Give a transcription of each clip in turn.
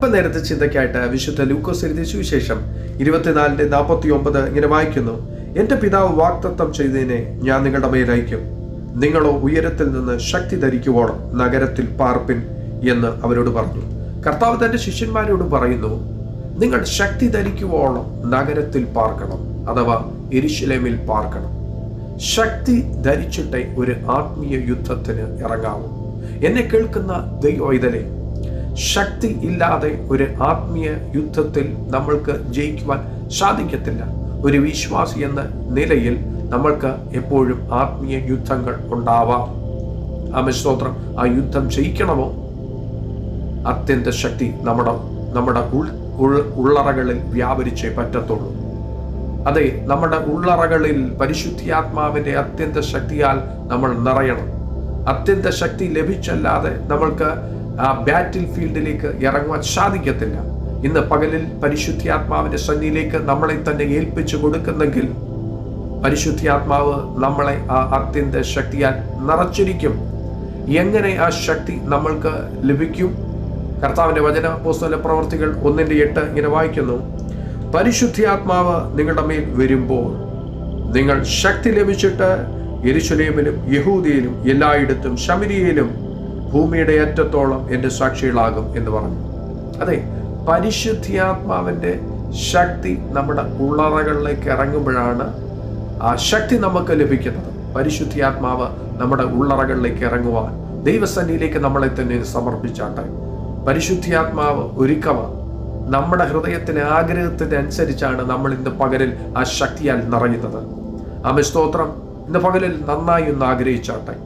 ഇപ്പം നേരത്തെ ചിന്തയ്ക്കായിട്ട് വിശുദ്ധ ലൂക്കോസ് എഴുതിയ സുവിശേഷം 24:49 ഇങ്ങനെ വായിക്കുന്നു. എൻ്റെ പിതാവ് വാഗ്ദത്തം ചെയ്തതിനെ ഞാൻ നിങ്ങളുടെ മേൽ അയക്കും. നിങ്ങളോ ഉയരത്തിൽ നിന്ന് ശക്തി ധരിക്കുവോളം നഗരത്തിൽ പാർപ്പിൻ എന്ന് അവരോട് പറഞ്ഞു. കർത്താവ് തൻ്റെ ശിഷ്യന്മാരോട് പറയുന്നു, നിങ്ങൾ ശക്തി ധരിക്കുവോളം നഗരത്തിൽ പാർക്കണം, അഥവാ യെരൂശലേമിൽ പാർക്കണം. ശക്തി ധരിച്ചിട്ടേ ഒരു ആത്മീയ യുദ്ധത്തിന് ഇറങ്ങാവൂ. എന്നെ കേൾക്കുന്ന ദൈവവൈതലേ, ശക്തി ഇല്ലാതെ ഒരു ആത്മീയ യുദ്ധത്തിൽ നമ്മൾക്ക് ജയിക്കുവാൻ സാധിക്കത്തില്ല. ഒരു വിശ്വാസി എന്ന നിലയിൽ നമ്മൾക്ക് എപ്പോഴും ആത്മീയ യുദ്ധങ്ങൾ ഉണ്ടാവാം. സ്തോത്രം. ആ യുദ്ധം ജയിക്കണമോ, അത്യന്ത ശക്തി നമ്മുടെ ഉള്ളറകളിൽ വ്യാപരിച്ചേ പറ്റത്തുള്ളൂ. അതെ, നമ്മുടെ ഉള്ളറകളിൽ പരിശുദ്ധാത്മാവിന്റെ അത്യന്ത ശക്തിയാൽ നമ്മൾ നിറയണം. അത്യന്ത ശക്തി ലഭിച്ചല്ലാതെ നമ്മൾക്ക് ആ ബാറ്റിൽ ഫീൽഡിലേക്ക് ഇറങ്ങുവാൻ സാധിക്കത്തില്ല. ഇന്ന് പകലിൽ പരിശുദ്ധാത്മാവിന്റെ സന്നിധിയിലേക്ക് നമ്മളെ തന്നെ ഏൽപ്പിച്ചു കൊടുക്കുന്നെങ്കിൽ പരിശുദ്ധാത്മാവ് നമ്മളെ ആ അത്യന്ത ശക്തിയാൽ നിറച്ചിരിക്കും. എങ്ങനെ ആ ശക്തി നമ്മൾക്ക് ലഭിക്കും? കർത്താവിന്റെ വചന അപ്പോസ്തല പ്രവർത്തികൾ 1:8 ഇങ്ങനെ വായിക്കുന്നു. പരിശുദ്ധാത്മാവ് നിങ്ങളുടെ മേൽ വരുമ്പോൾ നിങ്ങൾ ശക്തി ലഭിച്ചിട്ട് യെരൂശലേമിലും യഹൂദയിലും എല്ലായിടത്തും ശമരിയയിലും ഭൂമിയുടെ അറ്റത്തോളം എൻ്റെ സാക്ഷികളാകും എന്ന് പറഞ്ഞു. അതെ, പരിശുദ്ധാത്മാവിൻ്റെ ശക്തി നമ്മുടെ ഉള്ളറകളിലേക്ക് ഇറങ്ങുമ്പോഴാണ് ആ ശക്തി നമുക്ക് ലഭിക്കുന്നത്. പരിശുദ്ധാത്മാവ് നമ്മുടെ ഉള്ളറകളിലേക്ക് ഇറങ്ങുവാൻ ദൈവസന്നിധിയിലേക്ക് നമ്മളെ തന്നെ സമർപ്പിച്ചാട്ടെ. പരിശുദ്ധാത്മാവ് ഒരുക്കമാണ്. നമ്മുടെ ഹൃദയത്തിന് ആഗ്രഹത്തിന് അനുസരിച്ചാണ് നമ്മൾ ഇന്ന് പകലിൽ ആ ശക്തിയാൽ നിറയുന്നത്. സ്തോത്രം. ഇന്ന് പകലിൽ നന്നായി ഒന്ന് ആഗ്രഹിച്ചാട്ടെ.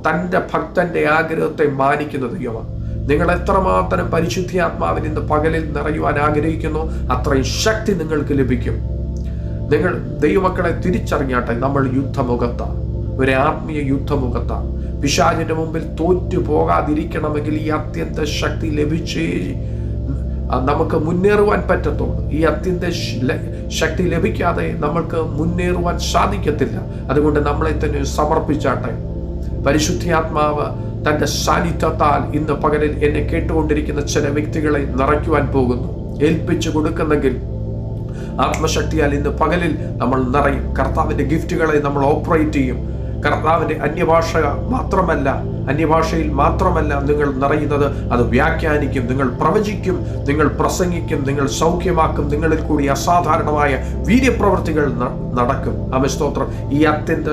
തൻ്റെ ഭക്തന്റെ ആഗ്രഹത്തെ മാനിക്കുന്ന ദൈവമാണ്. നിങ്ങൾ എത്രമാത്രം പരിശുദ്ധാത്മാവിന് ഇന്ന് പകലിൽ നിറയുവാൻ ആഗ്രഹിക്കുന്നു, അത്രയും ശക്തി നിങ്ങൾക്ക് ലഭിക്കും. നിങ്ങൾ ദൈവമക്കളെ തിരിച്ചറിഞ്ഞാട്ടെ. നമ്മൾ യുദ്ധമുഖത്താണ്, ഒരു ആത്മീയ യുദ്ധമുഖത്താണ്. പിശാചിന്റെ മുമ്പിൽ തോറ്റു പോകാതിരിക്കണമെങ്കിൽ ഈ അത്യന്ത ശക്തി ലഭിച്ചേ നമുക്ക് മുന്നേറുവാൻ പറ്റത്തുള്ളൂ. ഈ അത്യന്ത ശക്തി ലഭിക്കാതെ നമ്മൾക്ക് മുന്നേറുവാൻ സാധിക്കത്തില്ല. അതുകൊണ്ട് നമ്മളെ തന്നെ സമർപ്പിച്ചാട്ടെ. പരിശുദ്ധാത്മാവ് തൻ്റെ സാന്നിധ്യത്താൽ ഇന്ന് പകലിൽ എന്നെ കേട്ടുകൊണ്ടിരിക്കുന്ന ചില വ്യക്തികളെ നിറയ്ക്കുവാൻ പോകുന്നു. ഏൽപ്പിച്ചു കൊടുക്കുന്നെങ്കിൽ ആത്മശക്തിയാൽ ഇന്ന് പകലിൽ നമ്മൾ നിറയും. കർത്താവിൻ്റെ ഗിഫ്റ്റുകളെ നമ്മൾ ഓപ്പറേറ്റ് ചെയ്യും. കർത്താവിൻ്റെ അന്യഭാഷയിൽ മാത്രമല്ല നിങ്ങൾ നിറയുന്നത്, അത് വ്യാഖ്യാനിക്കും, നിങ്ങൾ പ്രവചിക്കും, നിങ്ങൾ പ്രസംഗിക്കും, നിങ്ങൾ സൗഖ്യമാക്കും. നിങ്ങളിൽ കൂടി അസാധാരണമായ വീര്യപ്രവൃത്തികൾ നടക്കും. സ്തോത്രം. ഈ അത്യന്ത